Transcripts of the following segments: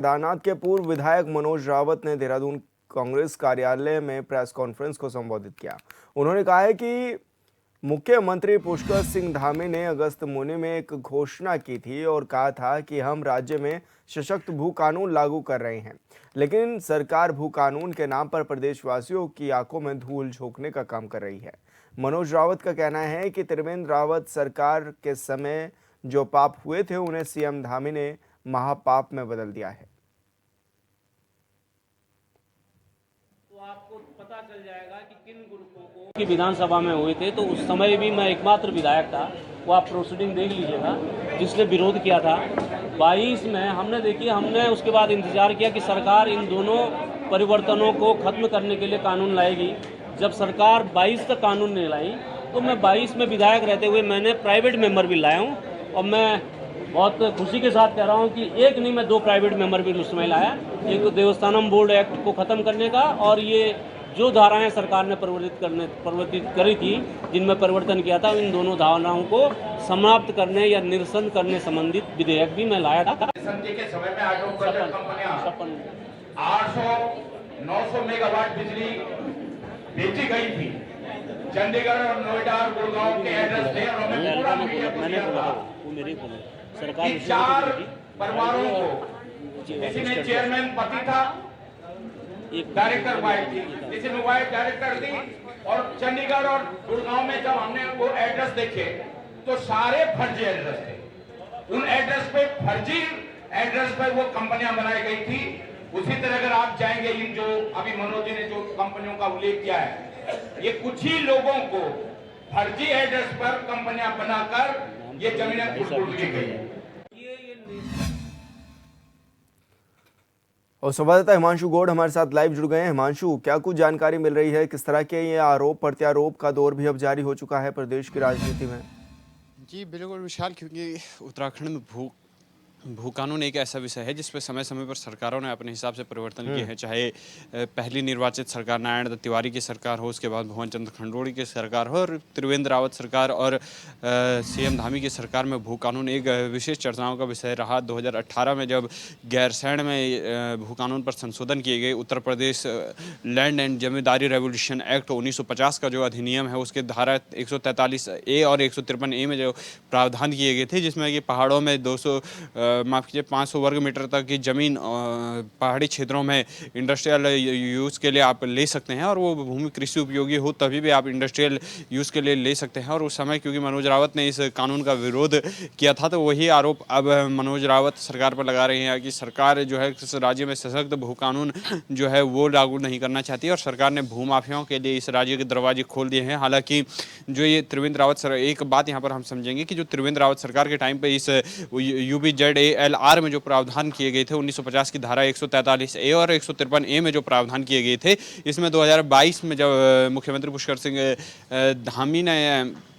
केदारनाथ के पूर्व विधायक मनोज रावत ने देहरादून कांग्रेस कार्यालय में प्रेस कॉन्फ्रेंस को संबोधित किया। उन्होंने कहा है कि मुख्यमंत्री पुष्कर सिंह धामी ने अगस्त महीने में एक घोषणा की थी और कहा था कि हम राज्य में सशक्त भू कानून लागू कर रहे हैं, लेकिन सरकार भू कानून के नाम पर प्रदेशवासियों की आंखों में धूल झोंकने का काम कर रही है। मनोज रावत का कहना है कि त्रिवेंद्र रावत सरकार के समय जो पाप हुए थे उन्हें सीएम धामी ने महापाप में बदल दिया है। तो आपको पता चल जाएगा कि किन ग्रुपों को की विधानसभा में हुए थे। तो उस समय भी मैं एकमात्र विधायक था, वो आप प्रोसीडिंग देख लीजिएगा, जिसने विरोध किया था। 22 में हमने उसके बाद इंतजार किया कि सरकार इन दोनों परिवर्तनों को खत्म करने के लिए कानून लाएगी। जब सरकार 22 तक कानून नहीं लाई तो मैं 22 में विधायक रहते हुए मैंने प्राइवेट मेंबर बिल लाया हूँ, और मैं बहुत खुशी के साथ कह रहा हूँ कि एक नहीं, मैं 2 प्राइवेट मेंबर बिल उसमें लाया। एक तो देवस्थानम बोर्ड एक्ट को ख़त्म करने का, और ये जो धाराएं सरकार ने परिवर्तित करी थी, जिनमें परिवर्तन किया था, इन दोनों धाराओं को समाप्त करने या निरसन करने संबंधित विधेयक भी मैं लाया था। संधि के समय में ऑटो प्रोजेक्ट कंपनियां 800-900 मेगावाट बिजली बेची गई थी। चंडीगढ़ और नोएडा और गुड़गांव के एड्रेस थे, और हमें पूरा मीडिया को दिया था। वो मेरे को सरकार 4 परिवारों को, किसी ने चेयरमैन पति था, डायरेक्टर वाइफ थी, किसी में वाइफ डायरेक्टर थी। और चंडीगढ़ और गुड़गांव में जब हमने वो एड्रेस देखे तो सारे फर्जी एड्रेस थे। उन एड्रेस पे फर्जी एड्रेस पर वो कंपनियां बनाई गई थी। उसी तरह अगर आप जाएंगे, इन जो अभी मनोज जी ने जो कंपनियों का उल्लेख किया है, ये कुछ ही लोगों को फर्जी एड्रेस पर कंपनियां बनाकर ये जमीनें खुद ली गई। और संवाददाता हिमांशु गौड़ हमारे साथ लाइव जुड़ गए हैं। हिमांशु, क्या कुछ जानकारी मिल रही है? किस तरह के ये आरोप प्रत्यारोप का दौर भी अब जारी हो चुका है प्रदेश की राजनीति में? जी बिल्कुल विशाल, क्योंकि उत्तराखंड में भू कानून एक ऐसा विषय है जिस पर समय समय पर सरकारों ने अपने हिसाब से परिवर्तन किए हैं। चाहे पहली निर्वाचित सरकार नारायण दत्त तिवारी की सरकार हो, उसके बाद भुवन चंद्र खंडोड़ी की सरकार हो, और त्रिवेंद्र रावत सरकार और सीएम धामी की सरकार में भू कानून एक विशेष चर्चाओं का विषय रहा। 2018 में जब गैरसैंण में भू कानून पर संशोधन किए गए, Uttar Pradesh land and zamindari revolution act 1950 का जो अधिनियम है, उसके धारा 143A और 153A में जो प्रावधान किए गए थे, जिसमें कि पहाड़ों में 500 वर्ग मीटर तक की ज़मीन पहाड़ी क्षेत्रों में इंडस्ट्रियल यूज़ के लिए आप ले सकते हैं, और वो भूमि कृषि उपयोगी हो तभी भी आप इंडस्ट्रियल यूज़ के लिए ले सकते हैं। और उस समय क्योंकि मनोज रावत ने इस कानून का विरोध किया था, तो वही आरोप अब मनोज रावत सरकार पर लगा रहे हैं कि सरकार जो है इस राज्य में सशक्त भू कानून जो है वो लागू नहीं करना चाहती है, और सरकार ने भूमाफियाओं के लिए इस राज्य के दरवाजे खोल दिए हैं। हालांकि जो ये त्रिवेंद्र रावत एक बात यहाँ पर हम समझेंगे कि जो त्रिवेंद्र रावत सरकार के टाइम पे इस UBZALR में जो प्रावधान किए गए थे, 1950 की धारा 143A और 153A में जो प्रावधान किए गए थे, इसमें 2022 में जब मुख्यमंत्री पुष्कर सिंह धामी ने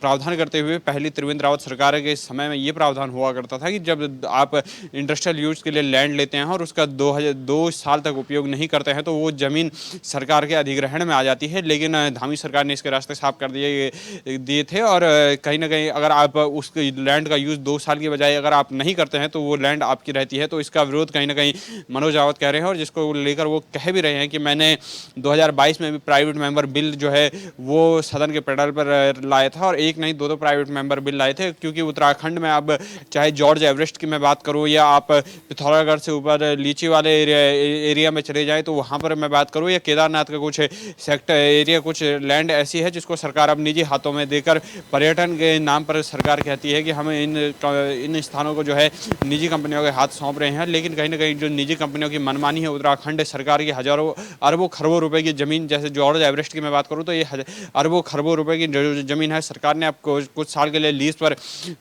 प्रावधान करते हुए, पहली त्रिवेंद्र रावत सरकार के समय में ये प्रावधान हुआ करता था कि जब आप इंडस्ट्रियल यूज के लिए लैंड लेते हैं और उसका 2 साल तक उपयोग नहीं करते हैं, तो वो ज़मीन सरकार के अधिग्रहण में आ जाती है। लेकिन धामी सरकार ने इसके रास्ते साफ कर दिए थे, और कहीं ना कहीं अगर आप उस लैंड का यूज़ 2 साल की बजाय अगर आप नहीं करते हैं तो वो लैंड आपकी रहती है। तो इसका विरोध कहीं ना कहीं मनोज रावत कह रहे हैं, और जिसको लेकर वो कह भी रहे हैं कि मैंने 2022 में भी प्राइवेट मेंबर बिल जो है वो सदन के पेडल पर लाया था, और एक नहीं 2 प्राइवेट मेंबर बिल लाए थे। क्योंकि उत्तराखंड में अब चाहे जॉर्ज एवरेस्ट की मैं बात करूं, या आप पिथौरागढ़ से ऊपर लीची वाले एरिया में चले जाएं तो वहां पर मैं बात करूं, या केदारनाथ का कुछ सेक्टर एरिया, कुछ लैंड ऐसी है जिसको सरकार अब निजी हाथों में देकर पर्यटन के नाम पर सरकार कहती है कि हम इन स्थानों को जो है निजी कंपनियों के हाथ सौंप रहे हैं। लेकिन कहीं ना कहीं जो निजी कंपनियों की मनमानी है, उत्तराखंड सरकार की हजारों अरबों खरबों रुपए की जमीन, जैसे जॉर्ज एवरेस्ट की मैं बात करूं तो ये अरबों खरबों रुपए की जमीन है, सरकार ने आपको कुछ साल के लिए लीज पर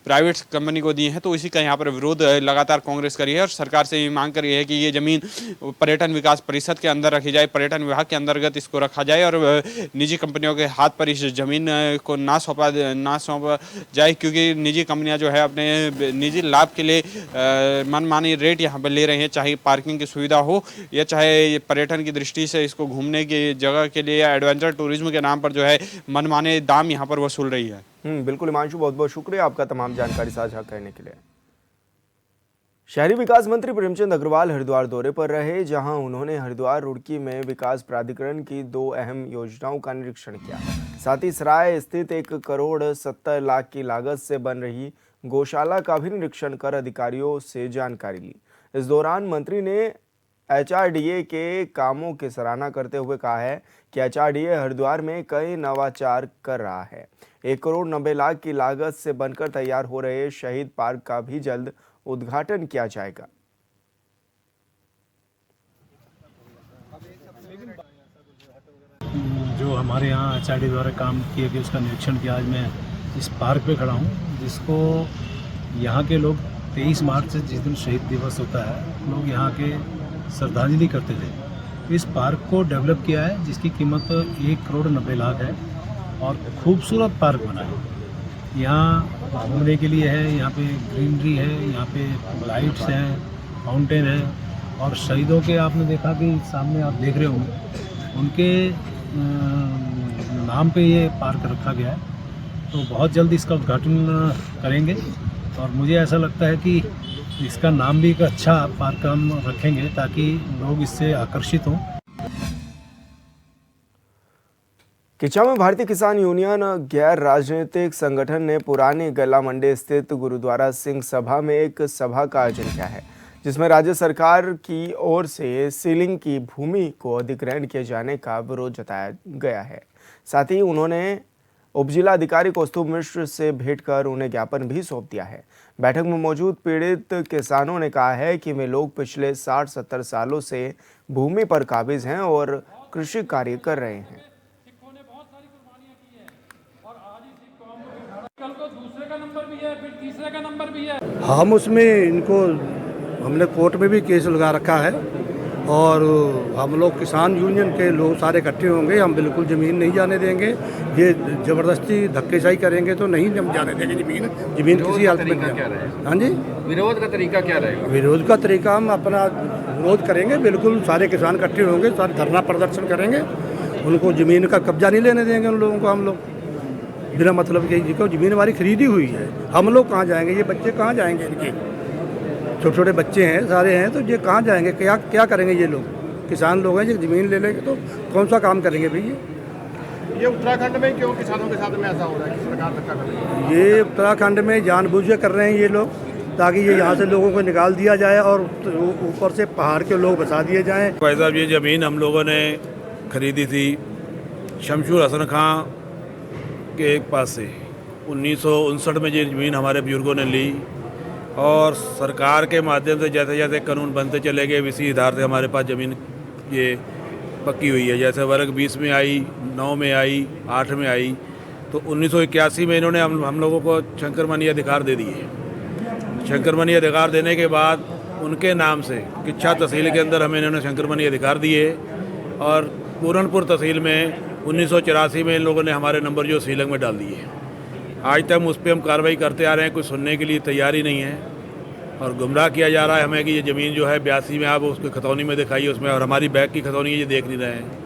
प्राइवेट कंपनी को दी है। तो इसी का यहाँ पर विरोध लगातार कांग्रेस करी है, और सरकार से ये मांग करी है कि ये जमीन पर्यटन विकास परिषद के अंदर रखी जाए, पर्यटन विभाग के अंतर्गत इसको रखा जाए, और निजी कंपनियों के हाथ पर इस जमीन को ना सौंपा जाए। क्योंकि निजी कंपनियां जो है अपने निजी लाभ के लिए मनमानी रेट यहाँ पर ले रहे हैं, चाहे पार्किंग की सुविधा हो, या चाहे पर्यटन की दृष्टि से इसको घूमने की जगह के लिए, या एडवेंचर टूरिज्म के नाम पर जो है मनमाने दाम यहाँ पर वसूल रही है। बिल्कुल हिमांशु, बहुत बहुत शुक्रिया आपका तमाम जानकारी साझा करने के लिए। शहरी विकास मंत्री प्रेमचंद अग्रवाल हरिद्वार दौरे पर रहे, जहां उन्होंने हरिद्वार रुड़की में विकास प्राधिकरण की 2 अहम योजनाओं का निरीक्षण किया। साथ ही सराय स्थित 1 करोड़ 70 लाख की लागत से बन रही गौशाला का भी निरीक्षण कर अधिकारियों से जानकारी ली। इस दौरान मंत्री ने HRDA के कामों की सराहना करते हुए कहा है कि HRDA हरिद्वार में कई नवाचार कर रहा है। 1 करोड़ 90 लाख की लागत से बनकर तैयार हो रहे शहीद पार्क का भी जल्द उद्घाटन किया जाएगा। जो हमारे यहाँ HRDA द्वारा काम किए गए उसका निरीक्षण किया। आज मैं इस पार्क पे खड़ा हूँ, जिसको यहाँ के लोग 23 मार्च से जिस दिन शहीद दिवस होता है, लोग यहाँ के श्रद्धांजलि करते थे। इस पार्क को डेवलप किया है, जिसकी कीमत 1 करोड़ 90 लाख है और खूबसूरत पार्क बना है। यहाँ घूमने के लिए है, यहाँ पे ग्रीनरी है, यहाँ पे लाइट्स हैं, फाउंटेन है और शहीदों के आपने देखा कि सामने आप देख रहे होंगे, उनके नाम पे ये पार्क रखा गया है। तो बहुत जल्द इसका उद्घाटन करेंगे और मुझे ऐसा लगता है कि इसका नाम भी एक अच्छा पार्क हम रखेंगे ताकि लोग इससे आकर्षित हों। किच्चा में भारतीय किसान यूनियन गैर राजनीतिक संगठन ने पुरानी गला मंडी स्थित गुरुद्वारा सिंह सभा में एक सभा का आयोजन किया है, जिसमें राज्य सरकार की ओर से सीलिंग की भूमि को अधिग्रहण किए जाने का विरोध जताया गया है। साथ ही उन्होंने उपजिलाधिकारी कौस्तुभ मिश्र से भेंट कर उन्हें ज्ञापन भी सौंप दिया है। बैठक में मौजूद पीड़ित किसानों ने कहा है कि वे लोग पिछले 60-70 सालों से भूमि पर काबिज हैं और कृषि कार्य कर रहे हैं। हम उसमें इनको हमने कोर्ट में भी केस लगा रखा है और हम लोग किसान यूनियन के लोग सारे इकट्ठे होंगे। हम बिल्कुल ज़मीन नहीं जाने देंगे। ये ज़बरदस्ती धक्केशाही करेंगे तो नहीं हम जाने देंगे ज़मीन किसी हालत में नहीं। हाँ जी, विरोध का तरीका क्या रहेगा? विरोध का तरीका हम अपना विरोध करेंगे, बिल्कुल सारे किसान इकट्ठे होंगे, सारे धरना प्रदर्शन करेंगे। उनको ज़मीन का कब्जा नहीं लेने देंगे उन लोगों को। हम लोग बिना मतलब के जिनको ज़मीन हमारी खरीदी हुई है, हम लोग कहाँ जाएंगे? ये बच्चे कहाँ जाएंगे? इनके छोटे छोटे बच्चे हैं, सारे हैं, तो ये कहाँ जाएंगे? क्या करेंगे? ये लोग किसान लोग हैं, जो ज़मीन ले लेंगे तो कौन सा काम करेंगे भैया? ये उत्तराखंड में क्यों किसानों के साथ में ऐसा हो रहा है कि सरकार धक्का कर रही है? ये उत्तराखंड में जानबूझ के कर रहे हैं ये लोग, ताकि ये यहाँ से लोगों को निकाल दिया जाए और ऊपर से पहाड़ के लोग बसा दिए जाएँ। भाई साहब, ये ज़मीन हम लोगों ने खरीदी थी शमशूर हसन खां के पास से। 1959 में ये ज़मीन हमारे बुजुर्गों ने ली और सरकार के माध्यम से जैसे जैसे कानून बनते चले गए, इसी आधार से हमारे पास ज़मीन ये पक्की हुई है। जैसे वर्ग 20 में आई, 9 में आई, 8 में आई, तो 1981 में इन्होंने हम लोगों को शंकरमणि अधिकार दे दिए। शंकरमणि अधिकार देने के बाद उनके नाम से किच्छा तहसील के अंदर हमें इन्होंने शंकरमणि अधिकार दिए और पूरनपुर तहसील में 1984 में इन लोगों ने हमारे नंबर जो सीलिंग में डाल दिए। आज तक उस पर हम कार्रवाई करते आ रहे हैं, कोई सुनने के लिए तैयार ही नहीं है और गुमराह किया जा रहा है हमें कि ये ज़मीन जो है 82 में आप उसको खतौनी में दिखाइए उसमें, और हमारी बैग की खतौनी ये देख नहीं रहे हैं।